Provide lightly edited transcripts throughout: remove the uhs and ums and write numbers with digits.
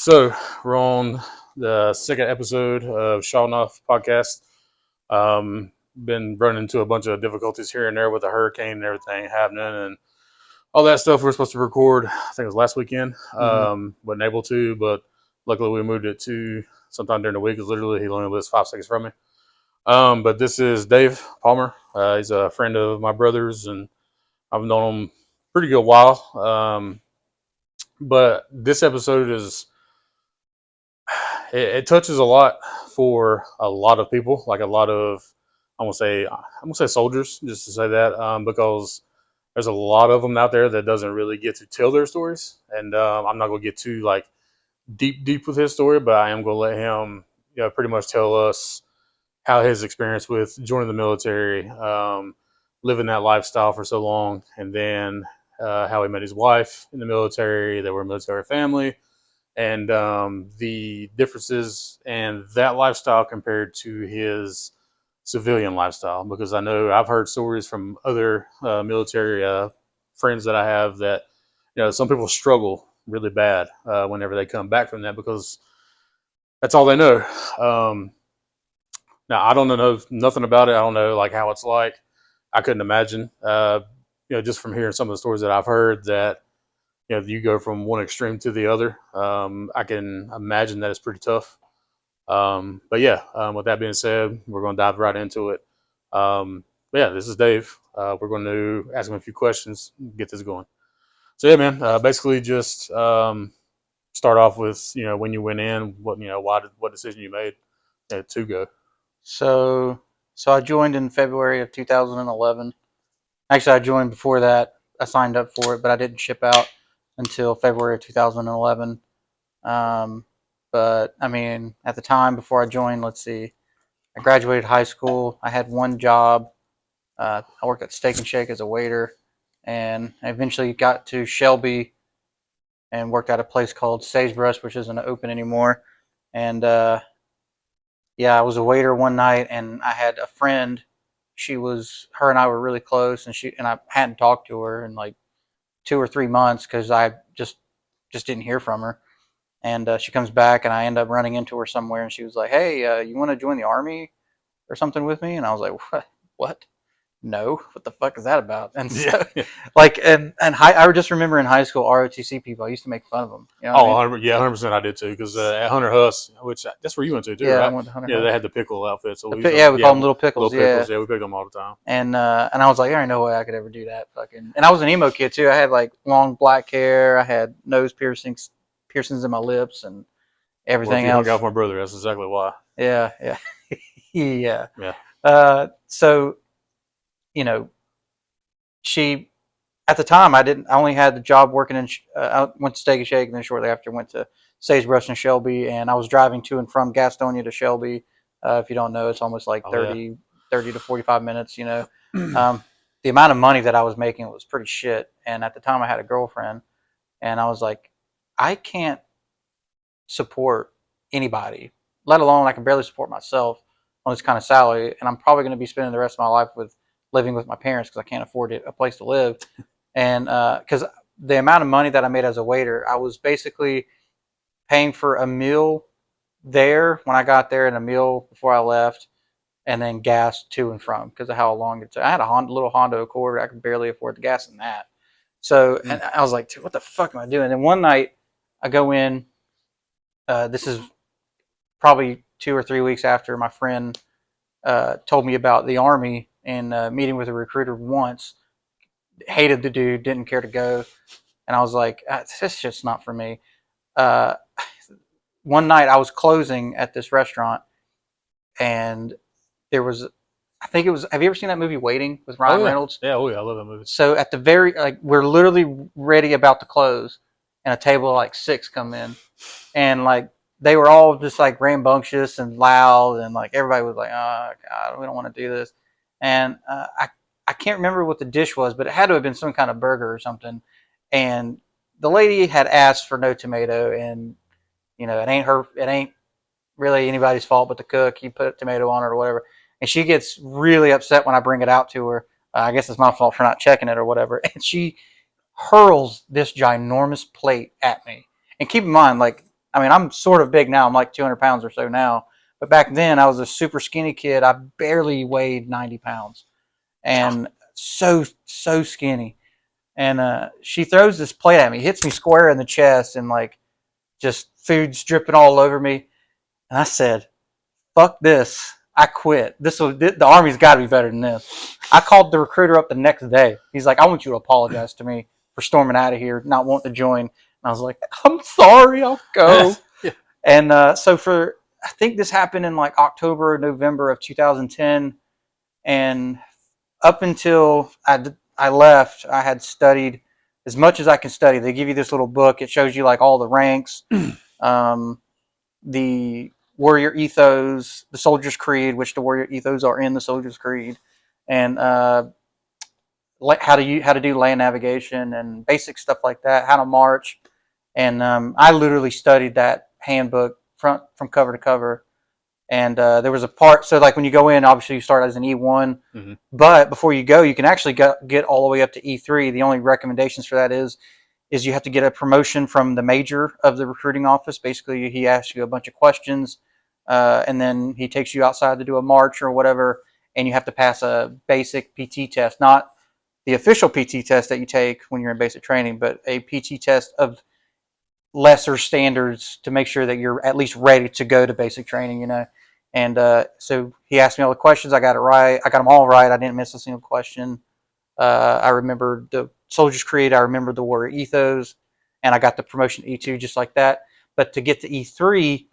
So we're on the second episode of Shawnuff podcast. Been running into a bunch of difficulties here and there with the hurricane and everything happening and all that stuff. We're supposed to record, I think it was last weekend. Wasn't able to, but luckily we moved it to sometime during the week. Because literally he only lives 5 seconds from me. But this is Dave Palmer. He's a friend of my brother's, and I've known him pretty good while. But this episode is it touches a lot for a lot of people, like a lot of I'm gonna say soldiers, just to say that, because there's a lot of them out there that doesn't really get to tell their stories, and I'm not gonna get too like deep with his story, but I am gonna let him, pretty much tell us how his experience with joining the military, living that lifestyle for so long, and then how he met his wife in the military. They were a military family, and the differences and that lifestyle compared to his civilian lifestyle. Because I know I've heard stories from other military friends that I have that some people struggle really bad whenever they come back from that, because that's all they know. Now I don't know nothing about it. I don't know like how it's like. I couldn't imagine. Just from hearing some of the stories that I've heard, that you go from one extreme to the other. I can imagine that it's pretty tough. But yeah, with that being said, we're going to dive right into it. But yeah, this is Dave. We're going to ask him a few questions, get this going. So yeah, man, basically just start off with when you went in, what decision you made to go. So I joined in February of 2011. Actually, I joined before that. I signed up for it, but I didn't ship out until February of 2011. But I mean, at the time before I joined, let's see, I graduated high school. I had one job. I worked at Steak and Shake as a waiter, and I eventually got to Shelby and worked at a place called Sagebrush, which isn't open anymore. And yeah, I was a waiter one night, and I had a friend. Her and I were really close, and I hadn't talked to her in like 2 or 3 months because I just didn't hear from her. And she comes back, and I end up running into her somewhere, and she was like, "Hey, you want to join the army or something with me?" And I was like, "What? What? No, what the fuck is that about?" And so, Yeah. like, I just remember in high school, ROTC people, I used to make fun of them. You know what I mean? 100%, I did too. Because at Hunter Huss, which that's where you went to too, Yeah, I right? went to Hunter Yeah, they House. had the pickle outfit. So we Yeah, we call them little pickles. little pickles. Yeah. Yeah, we picked them all the time. And I was like, there ain't no way I could ever do that. Fucking. And I was an emo kid too. I had like long black hair. I had nose piercings in my lips, and Well, if everything you hung out else. with my brother, that's exactly why. Yeah, yeah, yeah. Yeah. So you know, she at the time I didn't. I only had the job working in. I went to Steak and Shake, and then shortly after went to Sagebrush and Shelby, and I was driving to and from Gastonia to Shelby. If you don't know, it's almost like 30 to 45 minutes. The amount of money that I was making was pretty shit, and at the time I had a girlfriend, and I was like, I can't support anybody, let alone I can barely support myself on this kind of salary, and I'm probably going to be spending the rest of my life living with my parents because I can't afford a place to live. And because the amount of money that I made as a waiter, I was basically paying for a meal there when I got there and a meal before I left, and then gas to and from because of how long it took. I had a little Honda Accord. I could barely afford the gas in that. So, and I was like, what the fuck am I doing? And one night I go in. This is probably 2 or 3 weeks after my friend told me about the Army and meeting with a recruiter once. Hated the dude, didn't care to go. And I was like, this shit's not for me. Uh, one night I was closing at this restaurant, and there was, I think it was, have you ever seen that movie Waiting with Ryan Reynolds? Yeah, I love that movie. So at the we're literally ready about to close, and a table of like 6 come in, and like they were all just like rambunctious and loud, and like everybody was like, "Oh God, we don't want to do this." And I can't remember what the dish was, but it had to have been some kind of burger or something. And the lady had asked for no tomato, and it ain't really anybody's fault but the cook. He put a tomato on it or whatever, and she gets really upset when I bring it out to her. I guess it's my fault for not checking it or whatever. And she hurls this ginormous plate at me. And keep in mind, like, I mean, I'm sort of big now. I'm like 200 pounds or so now. But back then, I was a super skinny kid. I barely weighed 90 pounds, and so skinny. And she throws this plate at me, hits me square in the chest, and like just food's dripping all over me. And I said, "Fuck this! I quit. The Army's got to be better than this." I called the recruiter up the next day. He's like, "I want you to apologize to me for storming out of here, not wanting to join." And I was like, "I'm sorry. I'll go." Yeah. And so I think this happened in like October or November of 2010, and up until I left, I had studied as much as I can study. They give you this little book. It shows you like all the ranks, the warrior ethos, the soldier's creed, which the warrior ethos are in the soldier's creed, and how to do land navigation and basic stuff like that, how to march. And I literally studied that handbook from cover to cover. And there was a part, so like when you go in, obviously you start as an E1, but before you go, you can actually get all the way up to E3. The only recommendations for that is you have to get a promotion from the major of the recruiting office. Basically, he asks you a bunch of questions, and then he takes you outside to do a march or whatever, and you have to pass a basic PT test, not the official PT test that you take when you're in basic training, but a PT test of lesser standards to make sure that you're at least ready to go to basic training, you know. And so he asked me all the questions. I got it right. I got them all right. I didn't miss a single question. I remembered the Soldier's Creed. I remembered the Warrior Ethos. And I got the promotion to E2 just like that. But to get to E3,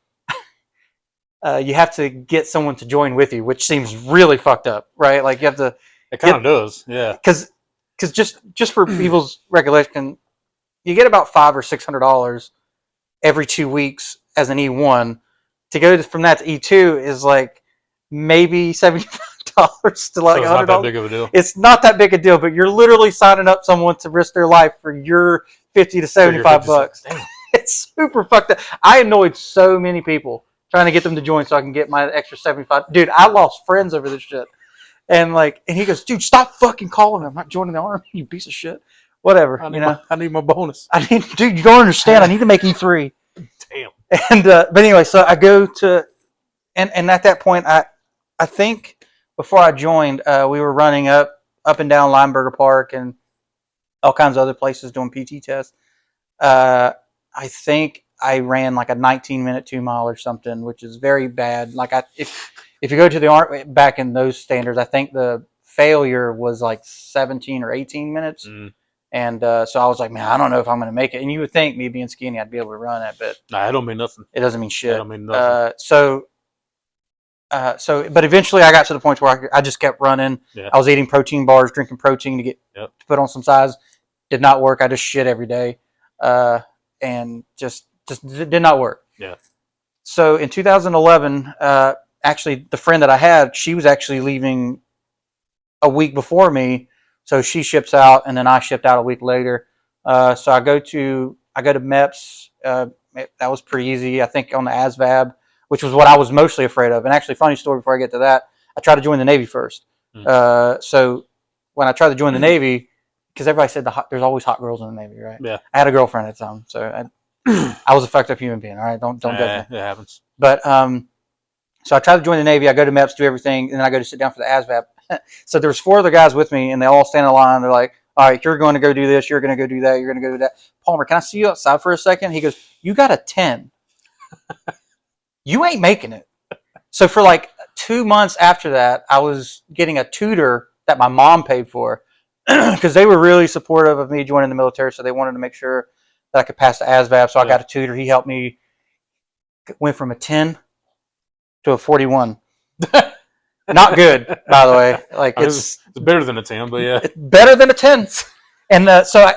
you have to get someone to join with you, which seems really fucked up, right? Like you have to. It kind of does, yeah. Because just for people's recollection, you get about $500 or $600 every 2 weeks as an E1. To go from that to E2 is like maybe $75 to like $100. So it's not that big of a deal. It's not that big a deal, but you're literally signing up someone to risk their life for your 50 to 75 bucks. Damn. It's super fucked up. I annoyed so many people trying to get them to join so I can get my extra 75. Dude, I lost friends over this shit. And he goes, "Dude, stop fucking calling me. I'm not joining the Army, you piece of shit." Whatever, I need my bonus. Dude, you don't understand. I need to make E3. Damn. And but anyway, so I go to, and at that point, I think before I joined, we were running up and down Lineberger Park and all kinds of other places doing PT tests. I think I ran like a 19-minute 2-mile or something, which is very bad. Like if you go to the Army back in those standards, I think the failure was like 17 or 18 minutes. And so I was like, man, I don't know if I'm going to make it. And you would think me being skinny, I'd be able to run it, but nah, it don't mean nothing. It doesn't mean shit. It don't mean nothing. But eventually I got to the point where I just kept running. Yeah. I was eating protein bars, drinking protein to get to put on some size. Did not work. I just shit every day, and just did not work. Yeah. So in 2011, actually, the friend that I had, she was actually leaving a week before me. So she ships out, and then I shipped out a week later. So I go to MEPS. That was pretty easy. I think on the ASVAB, which was what I was mostly afraid of. And actually, funny story before I get to that, I tried to join the Navy first. So when I tried to join the Navy, because everybody said there's always hot girls in the Navy, right? Yeah. I had a girlfriend at the time, so I was a fucked up human being. All right, don't judge me. It happens. But so I tried to join the Navy. I go to MEPS, do everything, and then I go to sit down for the ASVAB. So there was 4 other guys with me, and they all stand in line. They're like, "All right, you're going to go do this. You're going to go do that. You're going to go do that." Palmer, can I see you outside for a second? He goes, "You got a 10. You ain't making it." So for like 2 months after that, I was getting a tutor that my mom paid for because they were really supportive of me joining the military. So they wanted to make sure that I could pass the ASVAB. So I got a tutor. He helped me. Went from a 10 to a 41. Not good, by the way. Like it's better than a 10, but yeah, it's better than a 10. And so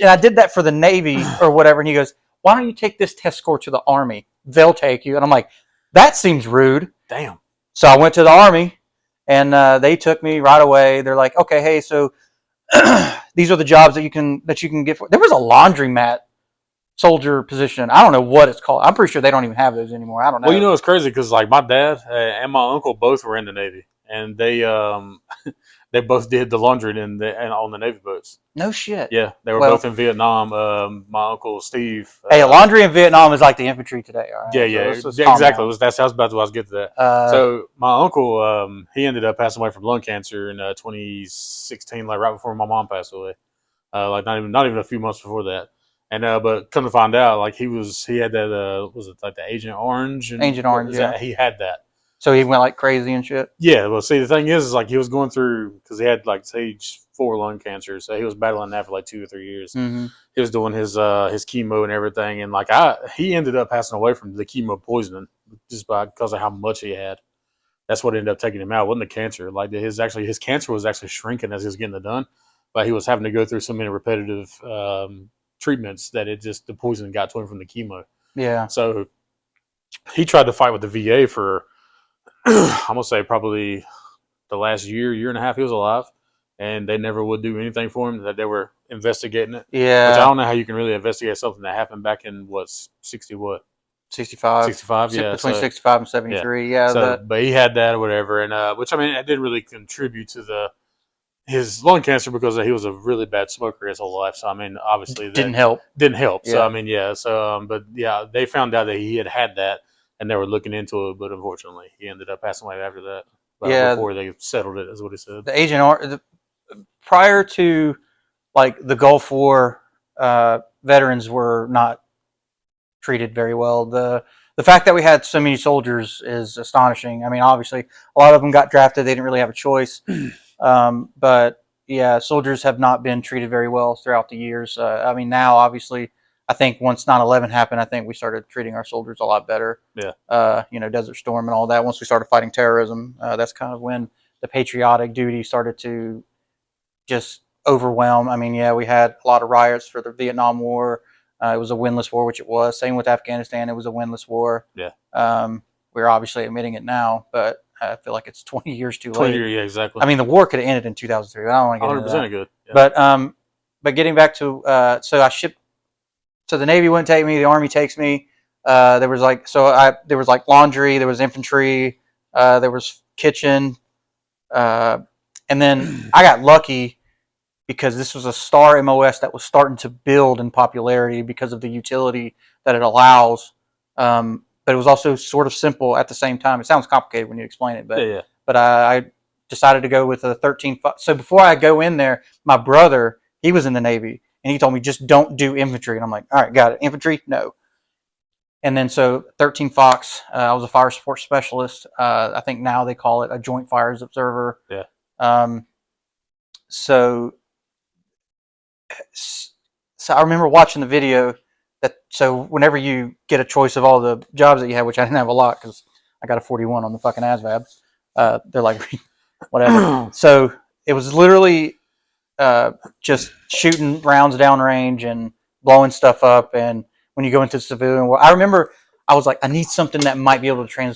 I did that for the Navy or whatever. And he goes, "Why don't you take this test score to the Army? They'll take you." And I'm like, that seems rude. Damn. So I went to the Army, and they took me right away. They're like, "Okay, hey, so these are the jobs that you can get for." There was a laundromat soldier position. I don't know what it's called. I'm pretty sure they don't even have those anymore. I don't know. Well, you know, it's crazy because like my dad and my uncle both were in the Navy, and they They both did the laundry and on the Navy boats. No shit. Yeah, they were Well, both in Vietnam. My uncle Steve. hey, laundry in Vietnam is like the infantry today. All Yeah, right, so yeah, let's yeah, calm exactly. down. That's about to I was getting to that. Uh, So my uncle, he ended up passing away from lung cancer in 2016, like right before my mom passed away. Like not even a few months before that. And but come to find out, like he had that was it like the Agent Orange and Agent what Orange, is yeah. that? He had that. So he went like crazy and shit. Yeah, well, see, the thing is like he was going through because he had like stage 4 lung cancer, so he was battling that for like 2 or 3 years. Mm-hmm. He was doing his chemo and everything, and like he ended up passing away from the chemo poisoning just because of how much he had. That's what ended up taking him out. It wasn't the cancer. Like his cancer was actually shrinking as he was getting it done, but he was having to go through so many repetitive treatments that the poison got to him from the chemo. Yeah. So he tried to fight with the VA for I'm gonna say probably the last year and a half he was alive, and they never would do anything for him. That they were investigating it, which I Yeah. don't know how you can really investigate something that happened back in what 65. 65, yeah. Between So 65 and yeah, 73. Yeah. so but he had that or whatever, and which I mean it didn't really contribute to his lung cancer because he was a really bad smoker his whole life. So I mean, obviously that Didn't help. didn't help. So I Yeah. mean, yeah. So but yeah, they found out that he had that, and they were looking into it, but unfortunately, he ended up passing away after that. Yeah. Before they settled it, is what he said. The Agent Orange, prior to like the Gulf War, veterans were not treated very well. The fact that we had so many soldiers is astonishing. I mean, obviously, a lot of them got drafted; they didn't really have a choice. But yeah, soldiers have not been treated very well throughout the years. I mean, now obviously, I think once 9/11 happened, I think we started treating our soldiers a lot better. Yeah. Desert Storm and all that. Once we started fighting terrorism, that's kind of when the patriotic duty started to just overwhelm. I mean, yeah, we had a lot of riots for the Vietnam War. It was a winless war, which it was. Same with Afghanistan; it was a winless war. Yeah. We're obviously admitting it now, but I feel like it's 20 years too 20 late. years, yeah, exactly. I mean, the war could have ended in 2003. But I don't want to get into 100% that. good. Yeah. But getting back to so I shipped. So the Navy wouldn't take me. The Army takes me. There was like laundry. There was infantry. There was kitchen. And then I got lucky because this was a star MOS that was starting to build in popularity because of the utility that it allows. But it was also sort of simple at the same time. It sounds complicated when you explain it, Yeah. but I decided to go with a 13. So before I go in there, my brother, he was in the Navy, and he told me just don't do infantry. And I'm like, all right, got it. Infantry, no. And then so 13 Fox, I was a fire support specialist. I think now they call it a joint fires observer. Yeah. So I remember watching the video that. So whenever you get a choice of all the jobs that you have, which I didn't have a lot because I got a 41 on the fucking ASVAB, they're like whatever. So it was literally just shooting rounds downrange and blowing stuff up. And when you go into civilian world, I remember I was like, I need something that might be able to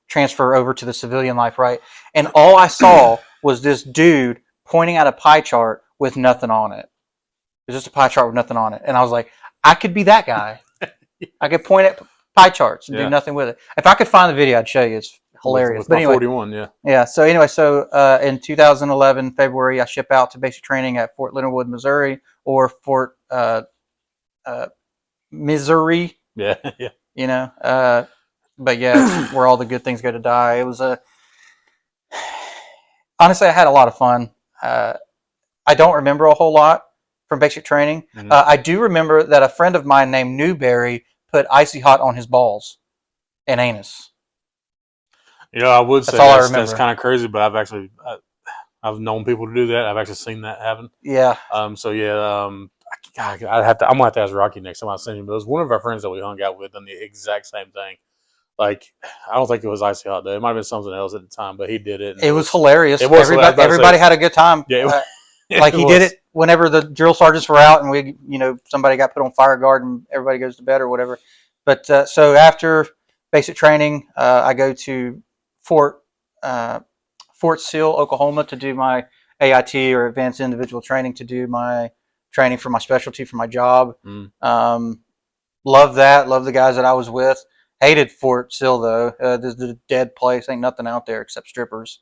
transfer over to the civilian life, right? And all I saw was this dude pointing at a pie chart with nothing on it. It was just a pie chart with nothing on it. And I was like, I could be that guy. I could point at pie charts and do nothing with it. If I could find the video, I'd show you. It's hilarious. With but anyway, 41, yeah. Yeah. So anyway, in 2011 February, I ship out to basic training at Fort Leonard Wood, Missouri, or Fort Missouri. Yeah, yeah. You know, but yeah, it's where all the good things go to die. It was honestly, I had a lot of fun. I don't remember a whole lot from basic training. Mhm. I do remember that a friend of mine named Newberry put icy hot on his balls and anus. Yeah, I would say all I that's remember. kind of crazy, but I've known people to do that. I've actually seen that happen. Yeah. So yeah, I'm gonna have to ask Rocky next time I send him. But it was one of our friends that we hung out with done the exact same thing. Like, I don't think it was icy hot though. It might have been something else at the time, but he did it. It was hilarious. It was. Everybody had a good time. Yeah, like he did it whenever the drill sergeants were out, and somebody got put on fire guard, and everybody goes to bed or whatever. But so after basic training, I go to Fort Sill, Oklahoma, to do my AIT or Advanced Individual Training, to do my training for my specialty for my job. Love that. Love the guys that I was with. Hated Fort Sill though. This is a dead place. Ain't nothing out there except strippers.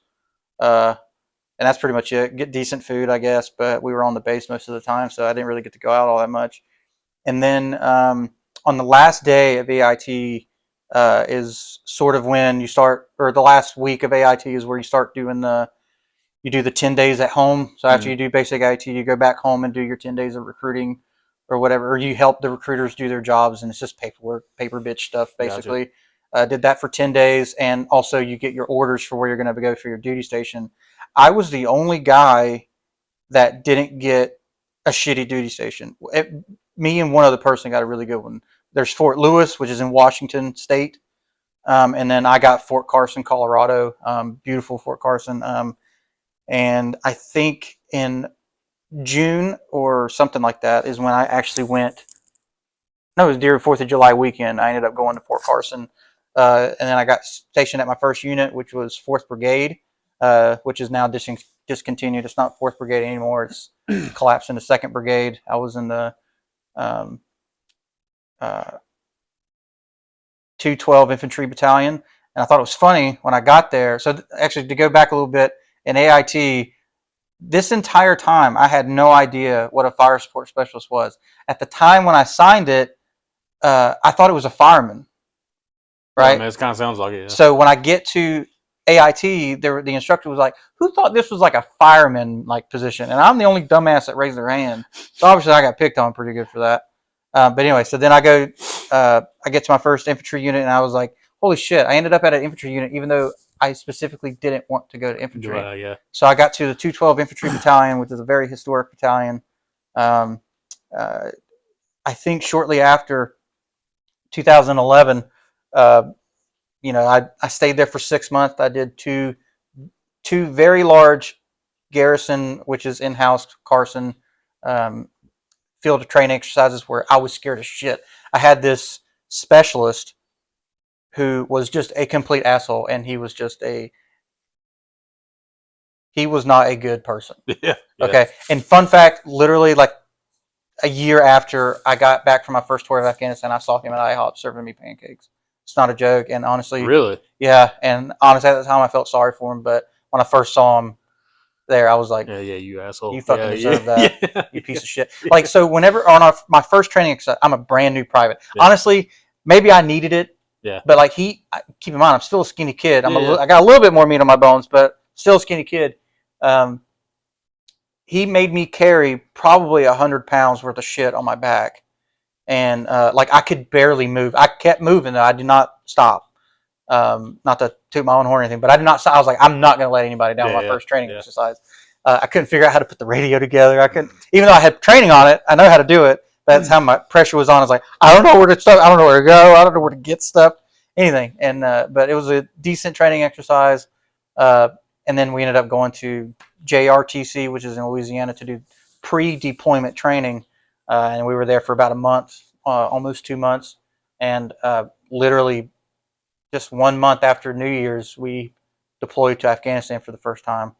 and that's pretty much it. Get decent food, I guess, but we were on the base most of the time, so I didn't really get to go out all that much. And then on the last day of AIT is sort of when you start, or the last week of AIT is where you start doing you do the 10 days at home. So after you do basic IT, you go back home and do your 10 days of recruiting or whatever, or you help the recruiters do their jobs, and it's just paperwork, paper bitch stuff, basically. Gotcha. Did that for 10 days, and also you get your orders for where you're going to go for your duty station. I was the only guy that didn't get a shitty duty station. Me and one other person got a really good one. There's Fort Lewis, which is in Washington State, and then I got Fort Carson, Colorado. Beautiful Fort Carson. And I think in June or something like that is when I actually went. No, it was during 4th of July weekend. I ended up going to Fort Carson, and then I got stationed at my first unit, which was 4th Brigade, which is now discontinued. It's not 4th Brigade anymore. It's collapsed into 2nd Brigade. I was in the 212 Infantry Battalion, and I thought it was funny when I got there. So actually, to go back a little bit, in AIT, this entire time, I had no idea what a fire support specialist was. At the time when I signed it, I thought it was a fireman, right? Yeah, I mean, it kind of sounds like it. Yeah. So when I get to AIT, the instructor was like, "Who thought this was like a fireman like position?" And I'm the only dumbass that raised their hand. So obviously, I got picked on pretty good for that. But anyway, so then I get to my first infantry unit, and I was like, "Holy shit!" I ended up at an infantry unit, even though I specifically didn't want to go to infantry. Yeah. So I got to the 212 Infantry Battalion, which is a very historic battalion. I think shortly after 2011, I stayed there for 6 months. I did two very large garrison, which is in-house Carson, field of training exercises where I was scared as shit. I had this specialist who was just a complete asshole, and he was not a good person. Yeah. Okay. And fun fact, literally like a year after I got back from my first tour of Afghanistan, I saw him at IHOP serving me pancakes. It's not a joke. And honestly, really, yeah. And honestly, at the time, I felt sorry for him. But when I first saw him there, I was like, yeah, you asshole. You fucking deserve that. Yeah. You piece of shit. Like, so whenever on my first training exercise, I'm a brand new private. Yeah. Honestly, maybe I needed it. Yeah. But like keep in mind, I'm still a skinny kid. I got a little bit more meat on my bones, but still a skinny kid. He made me carry probably 100 pounds worth of shit on my back, and like I could barely move. I kept moving though. I did not stop. Not to toot my own horn or anything, but I did not stop. I was like, I'm not going to let anybody down on my first training exercise. I couldn't figure out how to put the radio together. I couldn't, even though I had training on it. I know how to do it. That's how my pressure was on. I was like, I don't know where to start. I don't know where to go. I don't know where to get stuff, anything. And but it was a decent training exercise. And then we ended up going to JRTC, which is in Louisiana, to do pre-deployment training. And we were there for about a month, almost 2 months. And literally just 1 month after New Year's, we deployed to Afghanistan for the first time.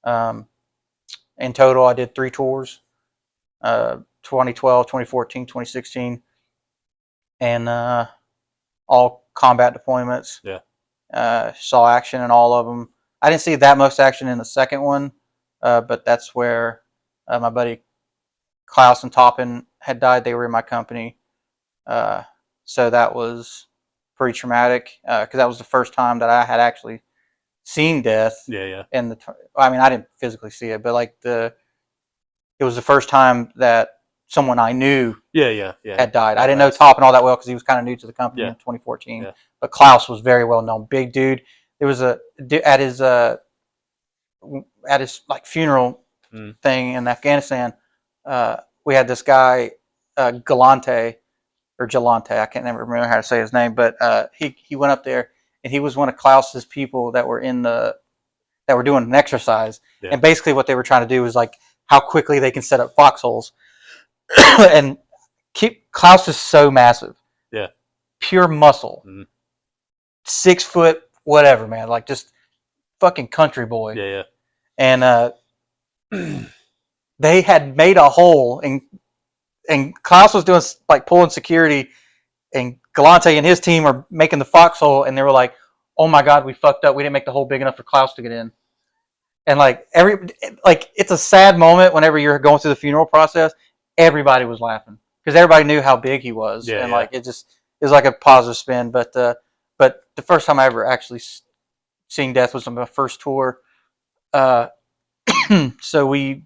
In total, I did 3 tours, 2012, 2014, 2016, and all combat deployments. Yeah. Saw action in all of them. I didn't see that much action in the second one, but that's where my buddy Klaus and Toppin had died. They were in my company. So that was pretty traumatic because that was the first time that I had actually seen death. Yeah. And I mean, I didn't physically see it, but like it was the first time that someone I knew had died. I didn't know Toppin all that well because he was kind of new to the company in 2014. But Klaus was very well known, big dude. There was at his like funeral thing in Afghanistan. We had this guy Galante or Jalante. I can't never remember how to say his name, but he went up there and he was one of Klaus's people that were doing an exercise. Yeah. And basically what they were trying to do was like how quickly they can set up foxholes. And Klaus is so massive. Yeah. Pure muscle. 6 foot, whatever, man. Like just fucking country boy. Yeah. And they had made a hole, and Klaus was doing like pulling security, and Galante and his team are making the foxhole, and they were like, "Oh my God, we fucked up. We didn't make the hole big enough for Klaus to get in." And it's a sad moment whenever you're going through the funeral process. Everybody was laughing because everybody knew how big he was, Yeah, and yeah. it was like a positive spin. But the first time I ever actually seeing death was on my first tour. Uh, so we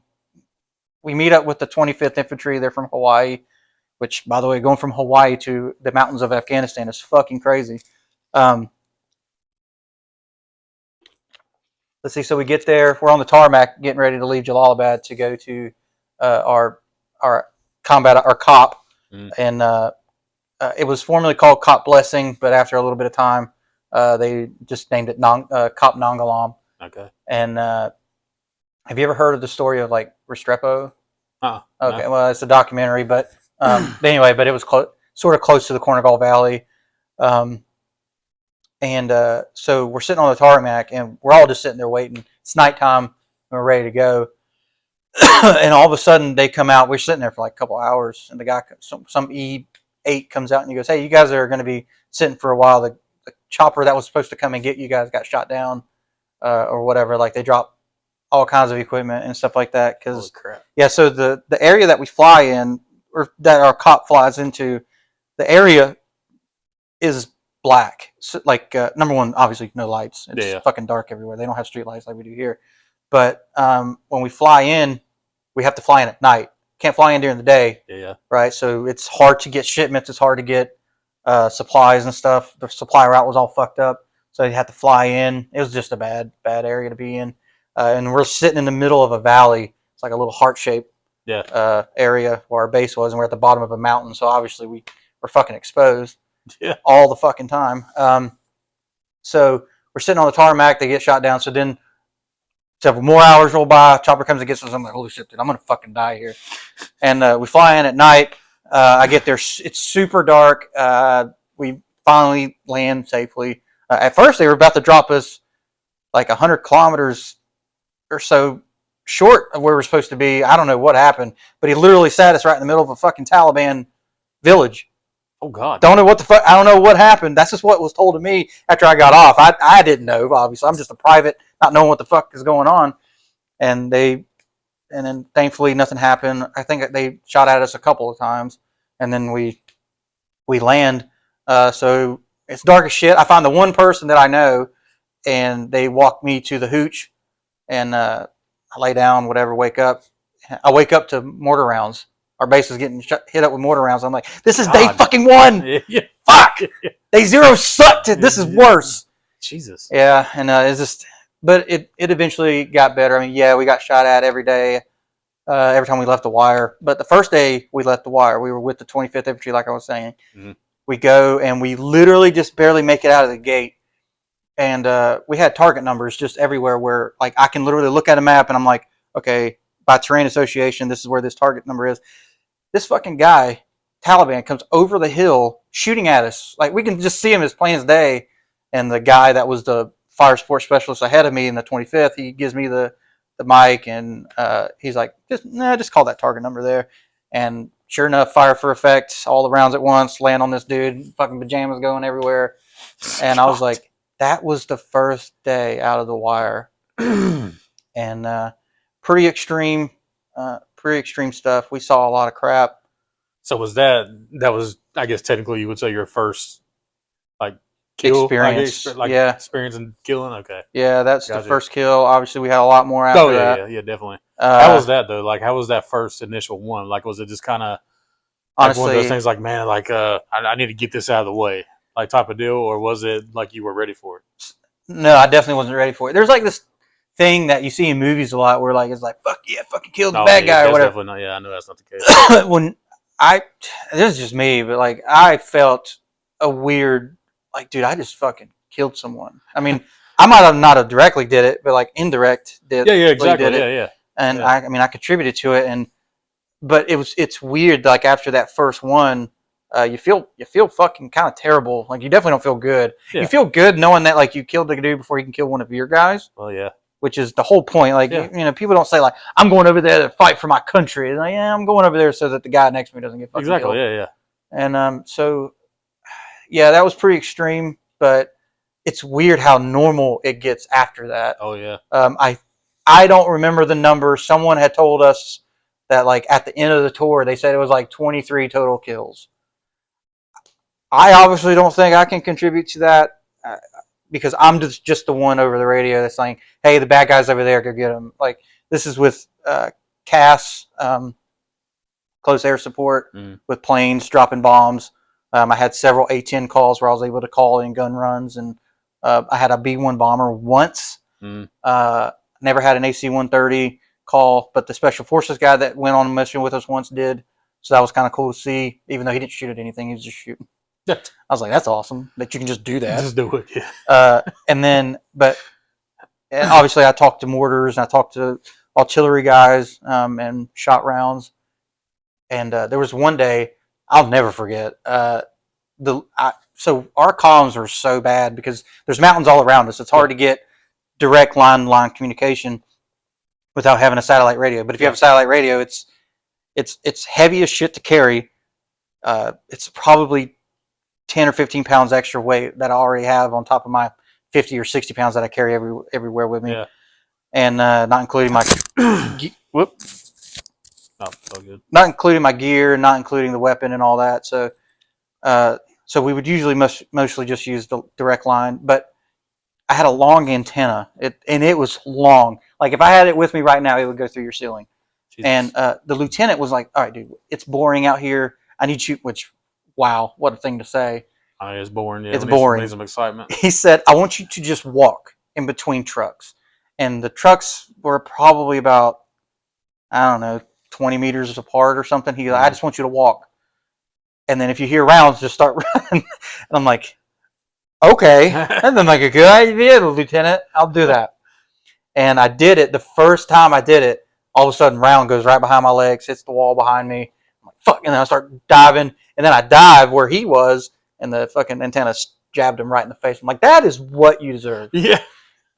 meet up with the 25th Infantry. They're from Hawaii, which, by the way, going from Hawaii to the mountains of Afghanistan is fucking crazy. Um, let's see. So we get there. We're on the tarmac, getting ready to leave Jalalabad to go to our combat, our COP, and it was formerly called COP Blessing, but after a little bit of time, they just named it COP Nangalam. Okay. And have you ever heard of the story of like Restrepo? Okay, No. well, it's a documentary, but anyway, but it was sort of close to the Cornwall Valley. Um, and so we're sitting on the tarmac, and we're all just sitting there waiting. It's nighttime, and we're ready to go. And all of a sudden, they come out. We're sitting there for like a couple hours, and the guy, some E8 comes out, and he goes, "Hey, you guys are going to be sitting for a while. The chopper that was supposed to come and get you guys got shot down, or whatever. Like they dropped all kinds of equipment and stuff like that. Because yeah, so the area that we fly in, or that our cop flies into, the area is black. So, like number one, obviously no lights. It's fucking dark everywhere. They don't have street lights like we do here. But when we fly in, we have to fly in at night. Can't fly in during the day. Yeah. Right. So it's hard to get shipments. It's hard to get supplies and stuff. The supply route was all fucked up, so you had to fly in. It was just a bad area to be in. And we're sitting in the middle of a valley. It's like a little heart-shaped area where our base was, and we're at the bottom of a mountain. So obviously we were fucking exposed all the fucking time. So we're sitting on the tarmac. They get shot down. So then several more hours roll by. Chopper comes and gets us. I'm like, holy shit, dude, I'm gonna fucking die here. And we fly in at night. I get there. It's super dark. We finally land safely. At first, they were about to drop us like 100 kilometers or so short of where we're supposed to be. I don't know what happened, but he literally sat us right in the middle of a fucking Taliban village. Oh God! Don't know what the fuck. I don't know what happened. That's just what was told to me after I got off. I didn't know. Obviously, I'm just a private, not knowing what the fuck is going on. And then thankfully nothing happened. I think they shot at us a couple of times, and then we land. So it's dark as shit. I find the one person that I know, and they walk me to the hooch, and I lay down, whatever, wake up. I wake up to mortar rounds. Our base is getting hit up with mortar rounds. I'm like, this is day fucking one. Fuck. Day zero sucked. This is worse. Jesus. Yeah, and it's just, but it eventually got better. I mean, yeah, we got shot at every day, every time we left the wire. But the first day we left the wire, we were with the 25th Infantry, like I was saying. Mm-hmm. We go, and we literally just barely make it out of the gate. And we had target numbers just everywhere where, like, I can literally look at a map, and I'm like, okay, by terrain association, this is where this target number is. This fucking guy, Taliban, comes over the hill shooting at us. Like, we can just see him as plain as day. And the guy that was the fire support specialist ahead of me in the 25th, he gives me the mic, and he's like, just call that target number there. And sure enough, fire for effect, all the rounds at once, land on this dude, fucking pajamas going everywhere. And I was like, that was the first day out of the wire. And pretty extreme stuff. We saw a lot of crap. So that was, I guess technically you would say, your first like kill experience, experience in killing. Okay, yeah, that's the first kill. Obviously, we had a lot more after that. Yeah, definitely. How was that though? Like, how was that first initial one? Like, was it just kind of honestly one of those things? Like, man, like I need to get this out of the way, like type of deal, or was it like you were ready for it? No, I definitely wasn't ready for it. There's like this thing that you see in movies a lot where like it's like, fuck yeah, fucking kill the bad guy or whatever. Not, I know that's not the case. When this is just me, but like I felt a weird, like, dude, I just fucking killed someone. I mean, I might have not have directly did it, but like indirect did. Yeah, exactly. Yeah. And I mean, I contributed to it, but it's weird. Like after that first one, you feel fucking kind of terrible. Like you definitely don't feel good. Yeah. You feel good knowing that like you killed the dude before you can kill one of your guys. Well, yeah. Which is the whole point. Like, you know, people don't say like, I'm going over there to fight for my country. Like, yeah, I'm going over there so that the guy next to me doesn't get fucking killed. Yeah. And so, yeah, that was pretty extreme, but it's weird how normal it gets after that. Oh, yeah. I don't remember the number. Someone had told us that like at the end of the tour, they said it was like 23 total kills. I obviously don't think I can contribute to that because I'm just the one over the radio that's saying, "Hey, the bad guys over there, go get them." Like this is with CAS, close air support, with planes dropping bombs. I had several A-10 calls where I was able to call in gun runs, and I had a B-1 bomber once. Never had an AC-130 call, but the Special Forces guy that went on a mission with us once did. So that was kind of cool to see, even though he didn't shoot at anything, he was just shooting. I was like, that's awesome that you can just do that. Just do it, yeah. And then, and obviously I talked to mortars and I talked to artillery guys and shot rounds. And there was one day I'll never forget. So our comms are so bad because there's mountains all around us. It's hard to get direct line communication without having a satellite radio. But if you have a satellite radio, it's heavy as shit to carry. It's probably 10 or 15 pounds extra weight that I already have on top of my 50 or 60 pounds that I carry everywhere with me. Yeah. And not including my not including my gear, not including the weapon and all that. So so we would usually mostly just use the direct line, but I had a long antenna, and it was long. Like if I had it with me right now, it would go through your ceiling. Jesus. And the lieutenant was like, "All right, dude, it's boring out here. I need you." Which, wow, what a thing to say. I mean, it's boring. Yeah, it's boring. Need some excitement. He said, "I want you to just walk in between trucks," and the trucks were probably about, I don't know, 20 meters apart or something. He, I just want you to walk, and then if you hear rounds, just start running. And I'm like, okay, and then like a good idea, Lieutenant. I'll do that. And I did it. The first time I did it, all of a sudden, round goes right behind my legs, hits the wall behind me. I'm like, fuck, and then I start diving, and then I dive where he was, and the fucking antenna jabbed him right in the face. I'm like, that is what you deserve. Yeah.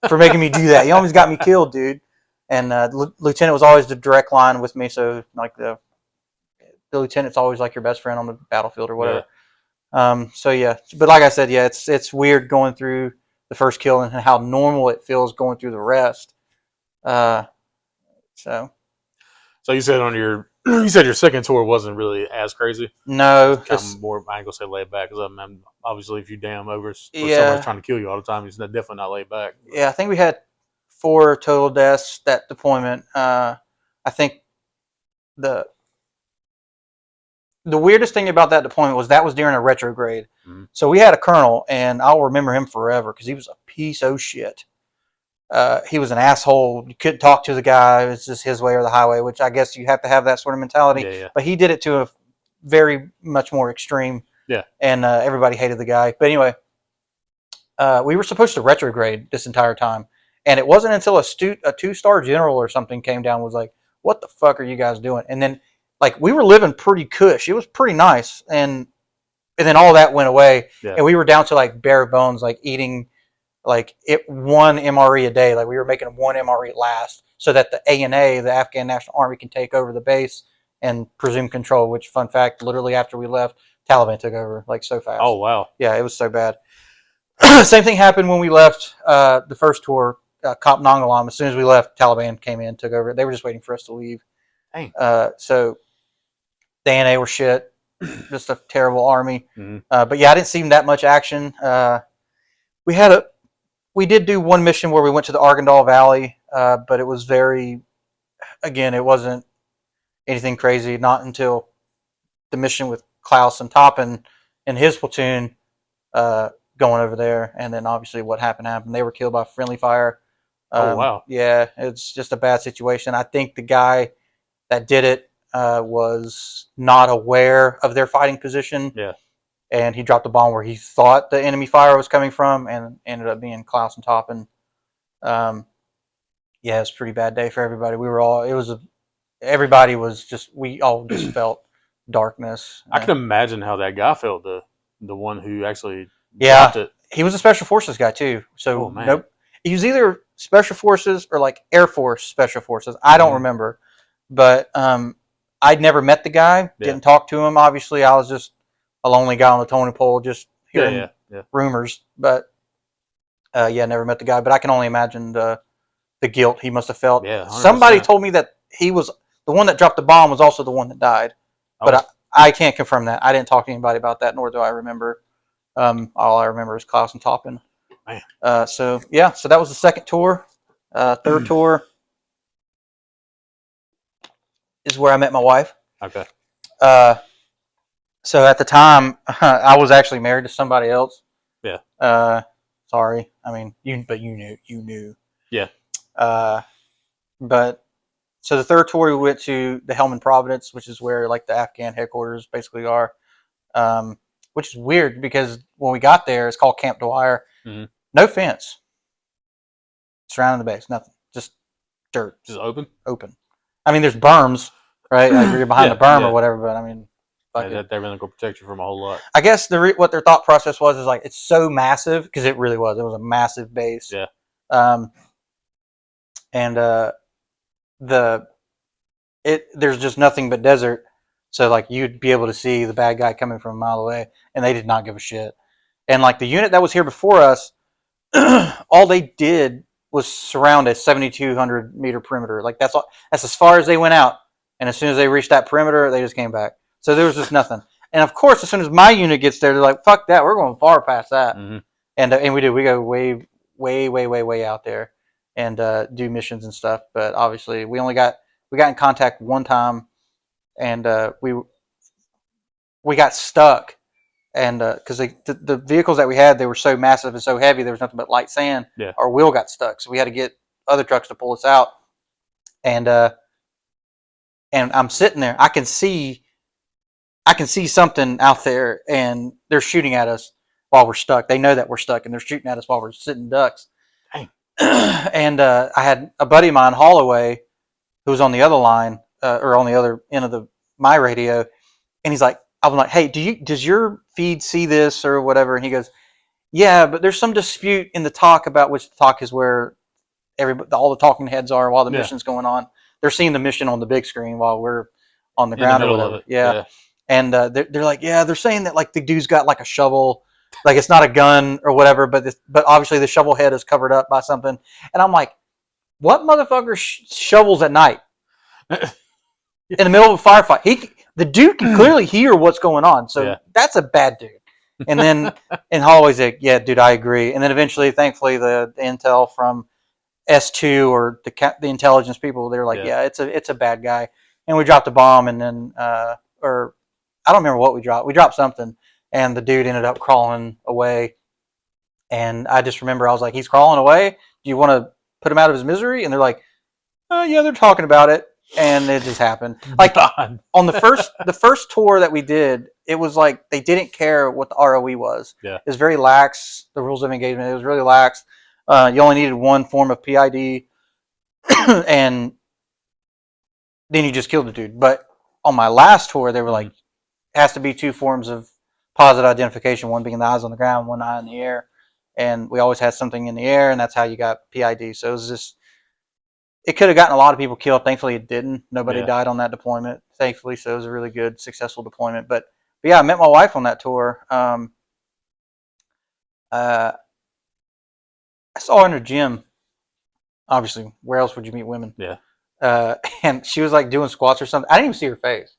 For making me do that. You almost got me killed, dude. And Lieutenant was always the direct line with me, so like the lieutenant's always like your best friend on the battlefield or whatever. Yeah. So yeah, but like I said, yeah, it's weird going through the first kill and how normal it feels going through the rest. So you said you said your second tour wasn't really as crazy. No, kind of more. I ain't gonna say laid back because obviously if you damn over somebody's trying to kill you all the time, it's definitely not laid back. But. Yeah, I think we had 4 total deaths that deployment. I think the weirdest thing about that deployment was during a retrograde. Mm-hmm. So we had a colonel, and I'll remember him forever because he was a piece of shit. He was an asshole. You couldn't talk to the guy. It was just his way or the highway, which I guess you have to have that sort of mentality. Yeah. But he did it to a very much more extreme. Yeah. And everybody hated the guy. But anyway, we were supposed to retrograde this entire time. And it wasn't until a 2-star general or something came down and was like, what the fuck are you guys doing? And then, like, we were living pretty cush. It was pretty nice. And then all that went away. Yeah. And we were down to, like, bare bones, like, eating, like, one MRE a day. Like, we were making 1 MRE last so that the ANA, the Afghan National Army, can take over the base and presume control, which, fun fact, literally after we left, Taliban took over, like, so fast. Oh, wow. Yeah, it was so bad. Same thing happened when we left the first tour, Kop Nangalam. As soon as we left, Taliban came in, took over. They were just waiting for us to leave. Dang. So the ANA were shit. Just a terrible army. Mm-hmm. But yeah, I didn't see that much action. We did do one mission where we went to the Argandal Valley, but it was it wasn't anything crazy. Not until the mission with Klaus and Toppin and his platoon going over there, and then obviously what happened. They were killed by friendly fire. Oh, wow. Yeah, it's just a bad situation. I think the guy that did it was not aware of their fighting position. Yeah. And he dropped a bomb where he thought the enemy fire was coming from, and ended up being Klaus and Toppin. Yeah, it's a pretty bad day for everybody. We all just felt darkness. I can imagine how that guy felt, the one who actually dropped it. He was a Special Forces guy too. So nope. He was either Special Forces or like Air Force Special Forces. I don't remember. But I'd never met the guy, didn't talk to him. Obviously, I was just a lonely guy on the totem pole, just hearing rumors. But never met the guy. But I can only imagine the the guilt he must have felt. Yeah, 100%. Somebody told me that he was the one that dropped the bomb was also the one that died, but I can't confirm that. I didn't talk to anybody about that, nor do I remember. All I remember is Klaus and Toppin. Man. So that was the second tour. Third tour is where I met my wife. Okay. So at the time, I was actually married to somebody else. Yeah. Sorry. I mean, you knew. Yeah. But so the third tour we went to the Helmand Providence, which is where like the Afghan headquarters basically are. Which is weird because when we got there, it's called Camp Dwyer. Mm-hmm. No fence surrounding the base, nothing, just dirt, just open. I mean, there's berms, right? Like you're behind the berm or whatever, but I mean, they're really gonna protect you from a whole lot. I guess what their thought process was is like it's so massive because it really was. It was a massive base. Yeah. There's just nothing but desert. So like you'd be able to see the bad guy coming from a mile away, and they did not give a shit. And like the unit that was here before us, all they did was surround a 7,200 meter perimeter. Like that's as far as they went out. And as soon as they reached that perimeter, they just came back. So there was just nothing. And of course, as soon as my unit gets there, they're like, "Fuck that! We're going far past that." Mm-hmm. And we do. We go way out there and do missions and stuff. But obviously, we got in contact one time, and we got stuck. And because the vehicles that we had, they were so massive and so heavy, there was nothing but light sand. Yeah. Our wheel got stuck, so we had to get other trucks to pull us out. And I'm sitting there. I can see something out there, and they're shooting at us while we're stuck. They know that we're stuck, and they're shooting at us while we're sitting ducks. Dang. And I had a buddy of mine, Holloway, who was on the other line or on the other end of my radio, and he's like, I'm like, "Hey, does your feed see this or whatever?" And he goes, "Yeah, but there's some dispute in the talk about which the talk is where all the talking heads are while the mission's going on. They're seeing the mission on the big screen while we're on the ground or whatever." Yeah. And they're like, "Yeah, they're saying that like the dude's got like a shovel, like it's not a gun or whatever, but obviously the shovel head is covered up by something." And I'm like, "What motherfucker shovels at night in the middle of a firefight? The dude can clearly hear what's going on, so that's a bad dude." And then Holloway's like, "Yeah, dude, I agree." And then eventually, thankfully, the intel from S2 or the intelligence people, they're like, "Yeah, it's a bad guy." And we dropped a bomb, and then or I don't remember what we dropped. We dropped something, and the dude ended up crawling away. And I just remember I was like, "He's crawling away. Do you want to put him out of his misery?" And they're like, "Yeah, they're talking about it." And it just happened. Like on the first tour that we did, it was like they didn't care what the ROE was. Yeah. It was very lax. The rules of engagement, it was really lax. You only needed one form of PID, and then you just killed the dude. But on my last tour, they were like, it has to be two forms of positive identification, one being the eyes on the ground, one eye in the air. And we always had something in the air, and that's how you got PID. So it was just, it could have gotten a lot of people killed. Thankfully, it didn't. Nobody died on that deployment, thankfully. So it was a really good, successful deployment. But yeah, I met my wife on that tour. I saw her in a gym. Obviously, where else would you meet women? Yeah. And she was like doing squats or something. I didn't even see her face.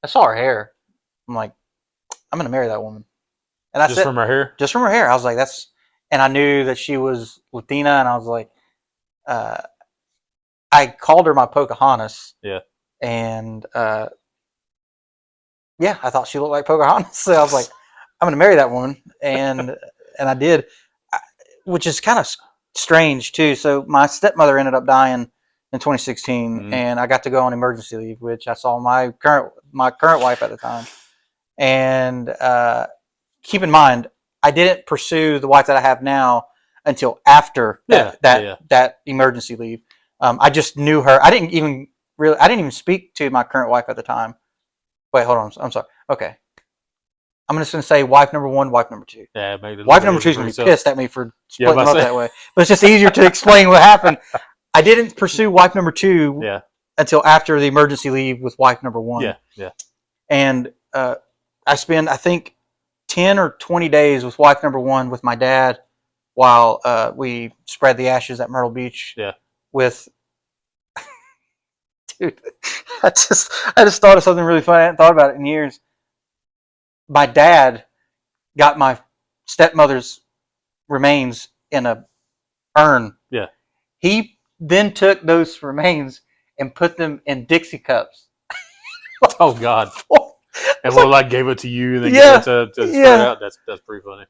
I saw her hair. I'm like, I'm gonna marry that woman. And I just from her hair. Just from her hair. I was like, that's. And I knew that she was Latina, and I was like, I called her my Pocahontas. Yeah. And I thought she looked like Pocahontas. So I was like, I'm gonna marry that woman, and I did, which is kind of strange too. So my stepmother ended up dying in 2016, and I got to go on emergency leave, which I saw my current wife at the time. And keep in mind, I didn't pursue the wife that I have now until after that emergency leave. I just knew her. I didn't even speak to my current wife at the time. Wait, hold on. I'm sorry. Okay. I'm just going to say wife number one, wife number two. Yeah, wife number two is going to be pissed at me for splitting them up that way. But it's just easier to explain what happened. I didn't pursue wife number two until after the emergency leave with wife number one. Yeah. And I spent, I think, 10 or 20 days with wife number one with my dad while we spread the ashes at Myrtle Beach with, dude. I just thought of something really funny. I hadn't thought about it in years. My dad got my stepmother's remains in a urn. Yeah. He then took those remains and put them in Dixie cups. Oh God. And like gave it to you and then Yeah, gave it to yeah. spread out. That's pretty funny.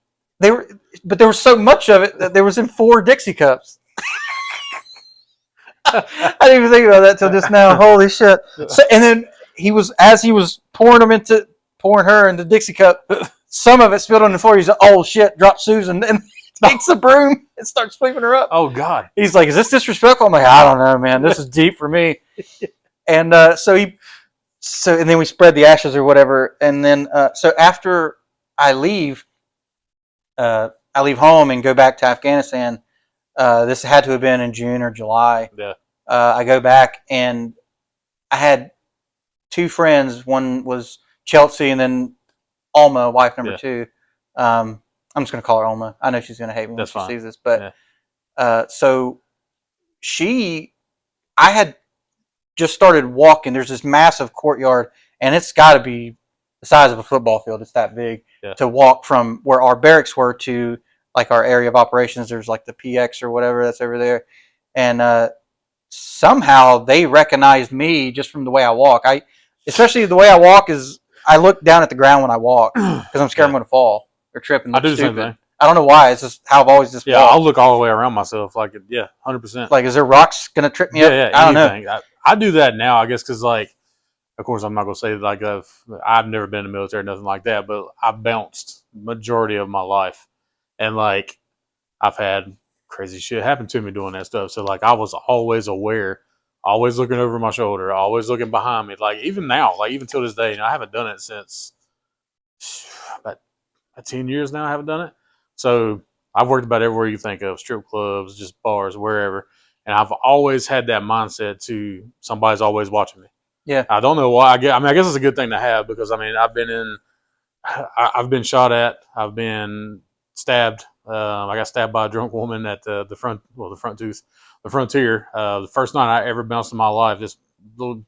But there was so much of it that there was in 4 Dixie cups. I didn't even think about that till just now. Holy shit! So, and then as he was pouring her into Dixie cup, some of it spilled on the floor. He's like, "Oh shit!" Dropped Susan and takes a broom and starts sweeping her up. Oh God! He's like, "Is this disrespectful?" I'm like, "I don't know, man. This is deep for me." And so and then we spread the ashes or whatever. And then so after I leave home and go back to Afghanistan. This had to have been in June or July. Yeah. I go back and I had 2 friends. One was Chelsea, and then Alma, wife number 2. I'm just going to call her Alma. I know she's going to hate me when she sees this, but so I had just started walking. There's this massive courtyard, and it's got to be the size of a football field. It's that big to walk from where our barracks were to like our area of operations. There's like the PX or whatever that's over there, and somehow they recognized me just from the way I walk. Especially the way I walk is I look down at the ground when I walk because I'm scared I'm going to fall or trip and look I do the stupid. same thing. I don't know why. It's just how I've always just walked. I'll look all the way around myself. Like 100%. Like, is there rocks going to trip me up? I don't know. I do that now, I guess, because like, of course, I'm not going to say like I've never been in the military, nothing like that, but I've bounced majority of my life, and like I've had crazy shit happen to me doing that stuff. So like I was always aware, always looking over my shoulder, always looking behind me. Like even now, like even till this day, I haven't done it since about 10 years now. I haven't done it. So I've worked about everywhere you think of, strip clubs, just bars, wherever. And I've always had that mindset to somebody's always watching me. Yeah. I don't know why. I guess it's a good thing to have because I've been shot at. I've been stabbed. I got stabbed by a drunk woman at the frontier. The first night I ever bounced in my life, this little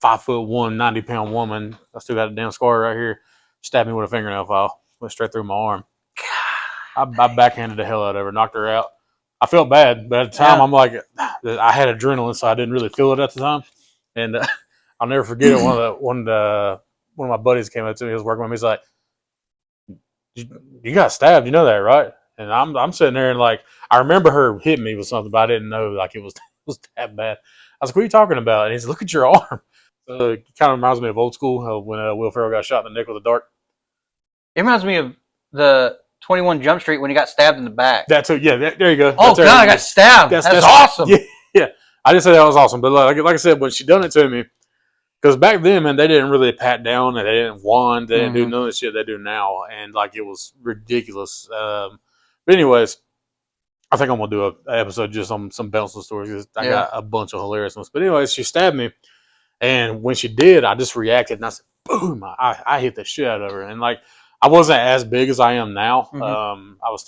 5'1", 90-pound woman. I still got a damn scar right here. Stabbed me with a fingernail file. Went straight through my arm. I backhanded the hell out of her, knocked her out. I felt bad, but at the time I'm like, I had adrenaline, so I didn't really feel it at the time. And I'll never forget it. One of my buddies came up to me. He was working with me. He's like, "You got stabbed, you know that, right?" And I'm sitting there and like I remember her hitting me with something, but I didn't know like it was that bad. I was like, "What are you talking about?" And he's like, "Look at your arm." So it kind of reminds me of old school when Will Ferrell got shot in the neck with a dart. It reminds me of the 21 Jump Street when he got stabbed in the back. That too, yeah. There you go. Oh God, I got stabbed. That's awesome. Yeah. I didn't say that was awesome, but like I said, when she done it to me, because back then, man, they didn't really pat down, and they didn't wand, they didn't do none of the shit they do now, and like it was ridiculous. But anyways, I think I'm gonna do an episode just on some bouncing stories because I got a bunch of hilarious ones. But anyways, she stabbed me, and when she did, I just reacted and I said, "Boom!" I hit the shit out of her, and like I wasn't as big as I am now. I was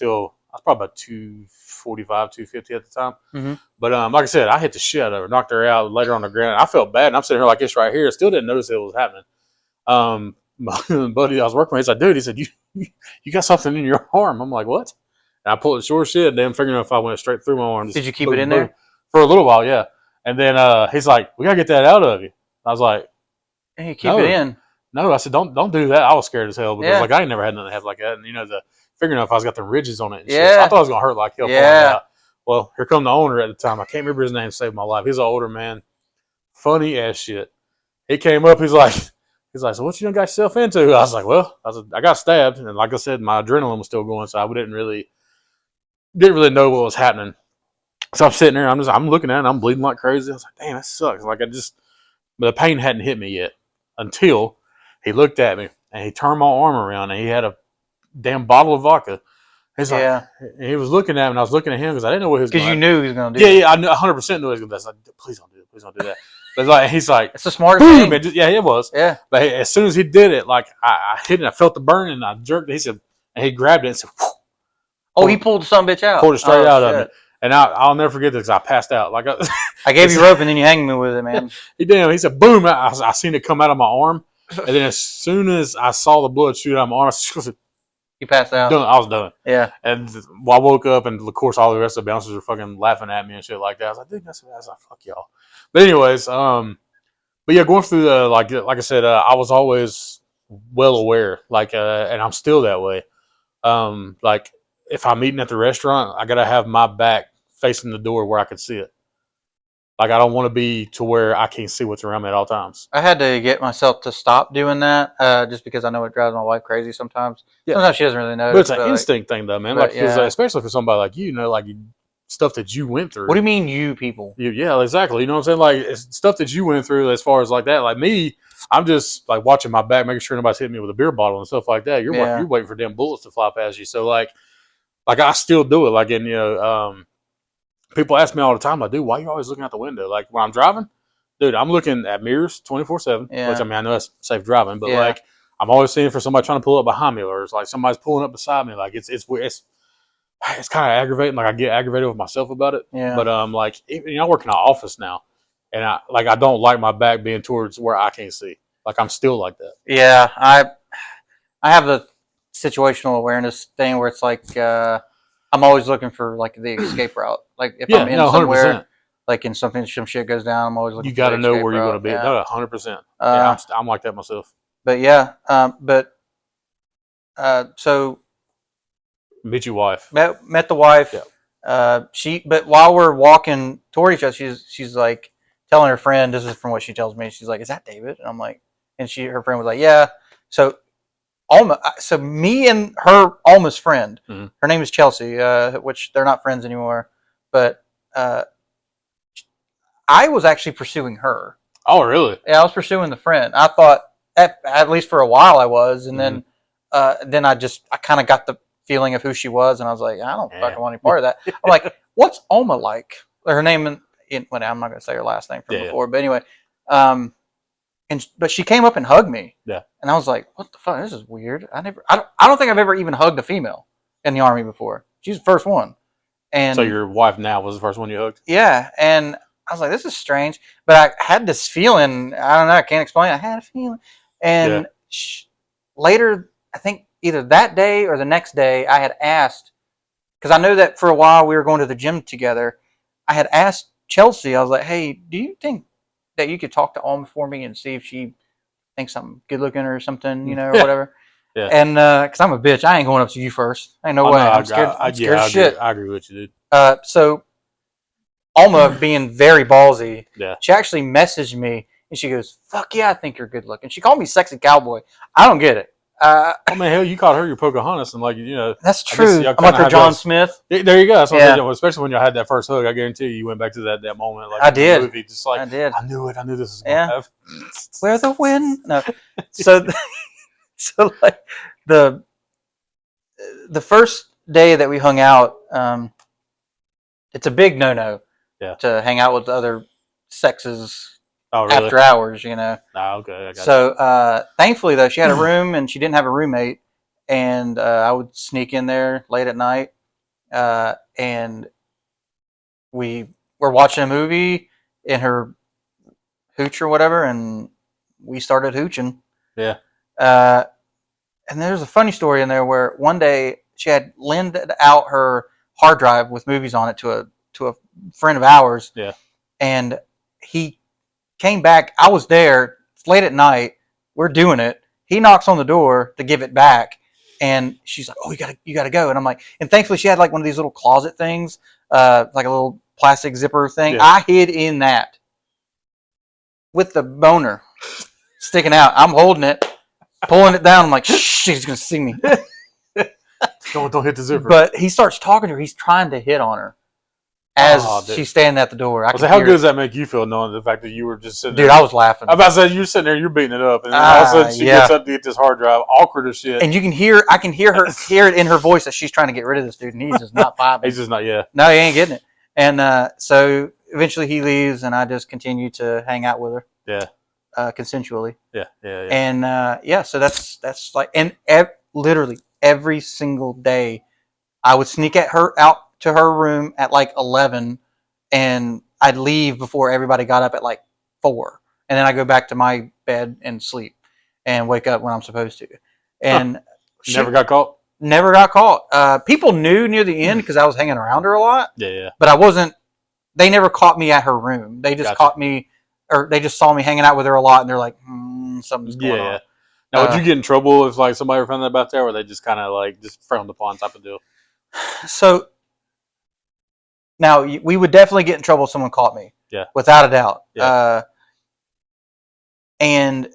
probably about 245, 250 at the time. But like I said, I hit the shit out of her, knocked her out, laid her on the ground. I felt bad, and I'm sitting here like this right here. Still didn't notice it was happening. My buddy I was working with, he's like, "Dude," he said, you got something in your arm." I'm like, "What?" And I pulled the short shit, damn fingernail if I went straight through my arm. Did you keep it in there? For a little while, yeah. And then he's like, "We gotta get that out of you." I was like, "Hey, keep it in." No, I said, don't do that. I was scared as hell because like I ain't never had nothing happen like that. And the fingernail if I was got the ridges on it and shit. So I thought it was gonna hurt like hell. Out. Well, here come the owner at the time. I can't remember his name. Saved my life. He's an older man, funny as shit. He came up. He's like, "So what you done got yourself into?" I was like, "Well, I got stabbed, and like I said, my adrenaline was still going, so I didn't really know what was happening." So I'm sitting there. I'm looking at it. And I'm bleeding like crazy. I was like, "Damn, that sucks." Like but the pain hadn't hit me yet until he looked at me and he turned my arm around and he had a damn bottle of vodka. He's like, he was looking at me and I was looking at him because I didn't know what he was going to do. Because you knew he was going to do it. Yeah, I knew 100% knew he was going to do it. I was like, "Please don't do it. Please don't do that." But like, he's like, it's a smart thing. It was. Yeah. But as soon as he did it, like I hit it, I felt the burn and I jerked it. He said, and he grabbed it and said, "Oh, he pulled some bitch out." Pulled it straight out of me. And I'll never forget this. I passed out. Like I gave you rope and then you hanged me with it, man. He said, boom. I seen it come out of my arm. And then as soon as I saw the blood shoot out of my arm, I was You passed out. done. I was done. Yeah. And I woke up, and of course, all the rest of the bouncers were fucking laughing at me and shit like that. I was like, dude, that's like, fuck y'all. But anyways, but yeah, going through the like I said, I was always well aware, and I'm still that way. Like if I'm eating at the restaurant, I gotta have my back facing the door where I can see it. Like I don't want to be to where I can't see what's around me at all times. I had to get myself to stop doing that, just because I know it drives my wife crazy sometimes. Yeah. Sometimes she doesn't really notice. But it's an instinct thing, though, man. Like, yeah. especially for somebody like you, like stuff that you went through. What do you mean, you people? Yeah, exactly. You know what I'm saying? Like it's stuff that you went through, as far as like that. Like me, I'm just like watching my back, making sure nobody's hitting me with a beer bottle and stuff like that. You're waiting for damn bullets to fly past you. So like I still do it. Like, and people ask me all the time, like, dude, why are you always looking out the window? Like when I'm driving, dude, I'm looking at mirrors 24/7. Yeah. Which I mean, I know that's safe driving, but like I'm always seeing for somebody trying to pull up behind me, or it's like somebody's pulling up beside me. Like it's weird. It's kind of aggravating. Like I get aggravated with myself about it. Yeah. But like I work in an office now, and I don't like my back being towards where I can't see. Like I'm still like that. Yeah, I have the situational awareness thing where it's like I'm always looking for like the escape route. Like if I'm in somewhere, 100%. Like in some shit goes down, I'm always looking. You got to know where you're going to be. Yeah. No, 100%. Yeah, I'm like that myself. But yeah, so meet your wife. Met the wife. Yeah. But while we're walking toward each other, she's like telling her friend. This is from what she tells me. She's like, "Is that David?" And I'm like, and her friend was like, "Yeah." So Alma, so me and Alma's friend, her name is Chelsea, which they're not friends anymore, but I was actually pursuing her. Oh, really? Yeah, I was pursuing the friend. I thought at least for a while I was, and then I kind of got the feeling of who she was, and I was like, I don't fucking want any part of that. I'm like, what's Alma like? Her name well, I'm not going to say her last name from before, but anyway, but she came up and hugged me. Yeah. And I was like, what the fuck? This is weird. I don't think I've ever even hugged a female in the Army before. She's the first one. And so your wife now was the first one you hugged? Yeah. And I was like, this is strange. But I had this feeling. I don't know. I can't explain. I had a feeling. And later, I think either that day or the next day, I had asked, because I knew that for a while we were going to the gym together. I had asked Chelsea, I was like, hey, do you think that you could talk to Alma for me and see if she thinks I'm good looking or something, or whatever? Yeah. And because I'm a bitch, I ain't going up to you first. Ain't no way. No, I'm scared. I'm scared of shit. I agree with you, dude. So Alma, being very ballsy, yeah, she actually messaged me and she goes, "Fuck yeah, I think you're good looking." She called me sexy cowboy. I don't get it. Oh man, hell, you called her your Pocahontas, and that's true. I'm like her John Smith. There you go. That's what especially when y'all had that first hug. I guarantee you went back to that moment. Like I did. The movie, just like I did. I knew it. I knew this was going to happen. Where the wind? No. So like the first day that we hung out, it's a big no-no to hang out with the other sexes. Oh, really? After hours, Oh, okay. I got so thankfully, though, she had a room and she didn't have a roommate, and I would sneak in there late at night, and we were watching a movie in her hooch or whatever, and we started hooching. Yeah. And there's a funny story in there where one day she had lent out her hard drive with movies on it to a friend of ours. Yeah. And he came back. I was there. It's late at night. We're doing it. He knocks on the door to give it back, and she's like, "Oh, you gotta go." And I'm like, and thankfully she had like one of these little closet things, like a little plastic zipper thing. Yeah. I hid in that with the boner sticking out. I'm holding it, pulling it down. I'm like, "Shh, she's gonna see me." Don't hit the zipper. But he starts talking to her. He's trying to hit on her as she's standing at the door. So how good does that make you feel, knowing the fact that you were just sitting there? Dude, I was laughing. I'm about to say, you're sitting there, you're beating it up, and then all of a sudden she gets up to get this hard drive, awkward as shit. And I can hear it in her voice that she's trying to get rid of this dude, and he's just not vibing. He's just not, No, he ain't getting it. And so eventually he leaves, and I just continue to hang out with her. Yeah. Consensually. Yeah. And so that's like, and literally every single day, I would sneak out to her room at like 11, and I'd leave before everybody got up at like 4, and then I go back to my bed and sleep, and wake up when I'm supposed to. Huh. And she Never got caught. never got caught. People knew near the end because I was hanging around her a lot, Yeah, yeah. but I wasn't. They never caught me at her room. They just Gotcha. caught me, or they just saw me hanging out with her a lot, and they're like, something's Yeah, going yeah. on. Now, would you get in trouble if like somebody found out about that, or were they just kind of like just frowned upon type of deal? So now we would definitely get in trouble if someone caught me. Yeah. Without a doubt. Yeah. And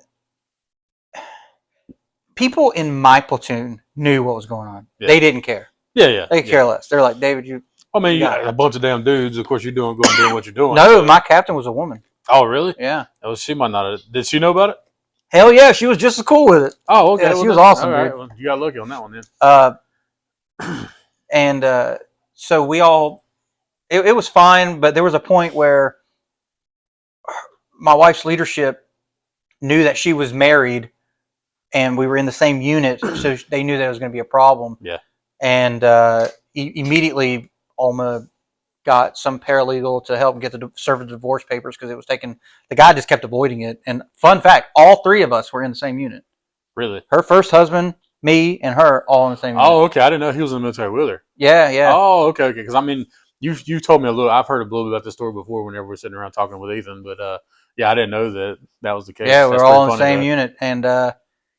people in my platoon knew what was going on. Yeah. They didn't care. Yeah, yeah. They care less. They're like, David, you. I mean, You got a bunch of damn dudes. Of course, you're doing what you're doing. No, so. my captain was a woman. Oh, really? Yeah. Oh, she might not have. Did she know about it? Hell yeah, she was just as cool with it. Oh, okay. Yeah, well, she was then, awesome, all right. dude. Well, you got lucky on that one then. And so we all, it was fine, but there was a point where my wife's leadership knew that she was married, and we were in the same unit, so they knew that it was going to be a problem. Yeah. And immediately, Alma got some paralegal to help get serve the divorce papers because it was taken. The guy just kept avoiding it. And fun fact, all 3 of us were in the same unit. Really? Her first husband, me, and her all in the same unit. Oh, okay. I didn't know he was in the military with her. Yeah, yeah. Oh, okay, okay. Because I mean, you told me a little. I've heard a little bit about this story before. Whenever we're sitting around talking with Ethan, but yeah, I didn't know that was the case. Yeah, we That's were all in the pretty same funny, unit. And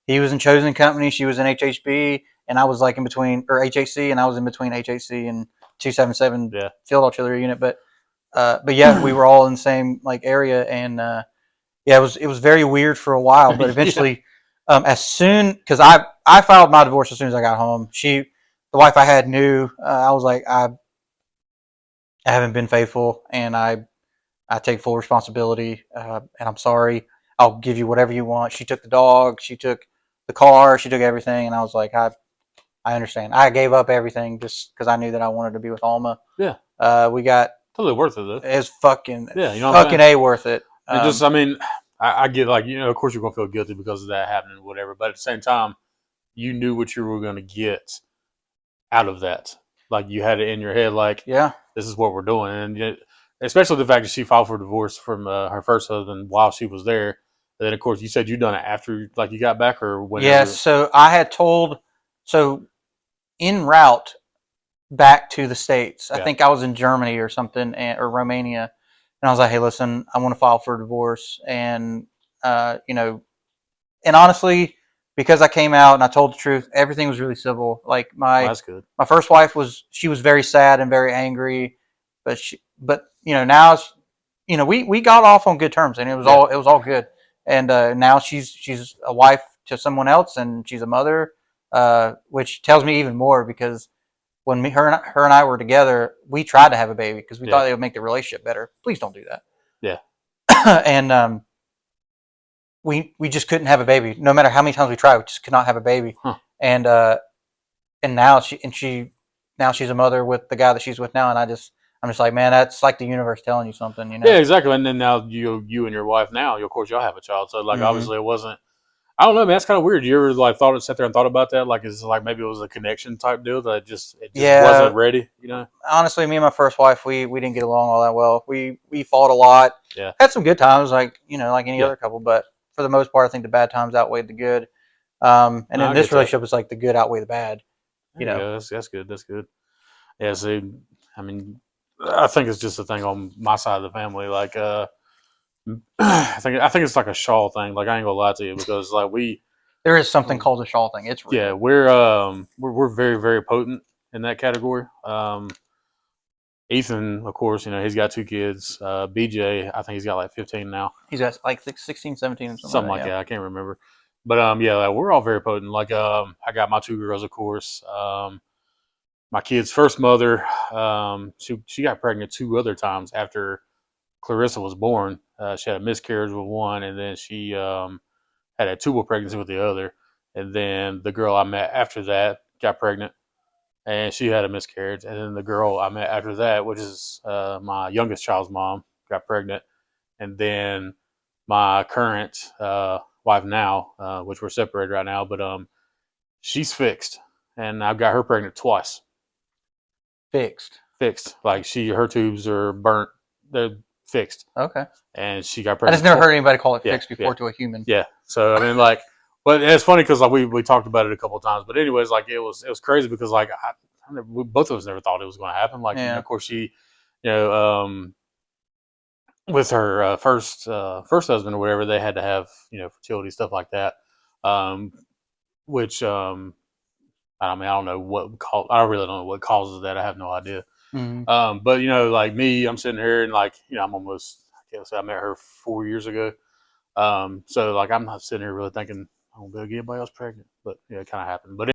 he was in Chosen Company. She was in HHB. And I was like in between, or HAC, and I was in between HAC and 277 Yeah. Field Artillery Unit. But yeah, we were all in the same like area, and yeah, it was very weird for a while. But eventually, as soon because I filed my divorce as soon as I got home. The wife I had knew. I was like, I haven't been faithful, and I take full responsibility, and I'm sorry. I'll give you whatever you want. She took the dog, she took the car, she took everything, and I was like, I understand. I gave up everything just because I knew that I wanted to be with Alma. Yeah. We got totally worth it though. it's fucking Yeah, you know fucking A worth it. I mean, I get like of course you're gonna feel guilty because of that happening, whatever. But at the same time, you knew what you were gonna get out of that. Like you had it in your head, like yeah, this is what we're doing, and especially the fact that she filed for divorce from her first husband while she was there. And then of course you said you done it after like you got back or whenever. yeah. So I had told en route back to the States. I think I was in Germany or something, or Romania, and I was like, "Hey, listen, I want to file for a divorce." And and honestly, because I came out and I told the truth, everything was really civil. Like that's good. my first wife was very sad and very angry, but now we got off on good terms, and it was all good. And now she's a wife to someone else, and she's a mother, which tells me even more because when her and I were together, we tried to have a baby because we thought it would make the relationship better. Please don't do that. Yeah. And we just couldn't have a baby. No matter how many times we tried, we just could not have a baby. Huh. And now she's a mother with the guy that she's with now, and I'm just like, man, that's like the universe telling you something, Yeah, exactly. And then now you and your wife now, of course, y'all have a child. So like, obviously, it wasn't. I don't know, man. That's kind of weird. You ever like sat there and thought about that? Like, is like maybe it was a connection type deal that it just wasn't ready. Honestly, me and my first wife, we didn't get along all that well. We fought a lot. Yeah. Had some good times, like like any other couple, but for the most part, I think the bad times outweighed the good. And in this relationship, it's like the good outweigh the bad. Yeah, that's good. That's good. Yeah. See, I mean, I think it's just a thing on my side of the family. Like, I think it's like a Shaw thing. Like I ain't gonna lie to you because like there is something called a Shaw thing. It's real. Yeah, we're very very potent in that category. Ethan, of course, he's got 2 kids. BJ, I think he's got like 15 now. He's got like 16, 17 or something like that. I can't remember. But yeah, like, we're all very potent. Like I got my 2 girls, of course. My kid's first mother, she got pregnant 2 other times after Clarissa was born. She had a miscarriage with one, and then she had a tubal pregnancy with the other. And then the girl I met after that got pregnant, and she had a miscarriage. And then the girl I met after that, which is my youngest child's mom, got pregnant. And then my current wife now, which we're separated right now, but she's fixed, and I've got her pregnant twice. Fixed. fixed. Like her tubes are burnt. They're fixed, Okay. and she got I just pregnant. never heard anybody call it Yeah, fixed before yeah, to a human. yeah. So I mean, like, but it's funny because like we talked about it a couple of times. But anyways, like it was crazy because like both of us never thought it was going to happen. Like Yeah. of course she, you know, with her first husband or whatever, they had to have fertility stuff like that, um, which I mean I don't know I really don't know what causes that. I have no idea. Mm-hmm. But like me, I'm sitting here and like I'm almost I guess I met her 4 years ago. So like I'm not sitting here really thinking I'm gonna be able to get anybody else pregnant, but it kind of happened. But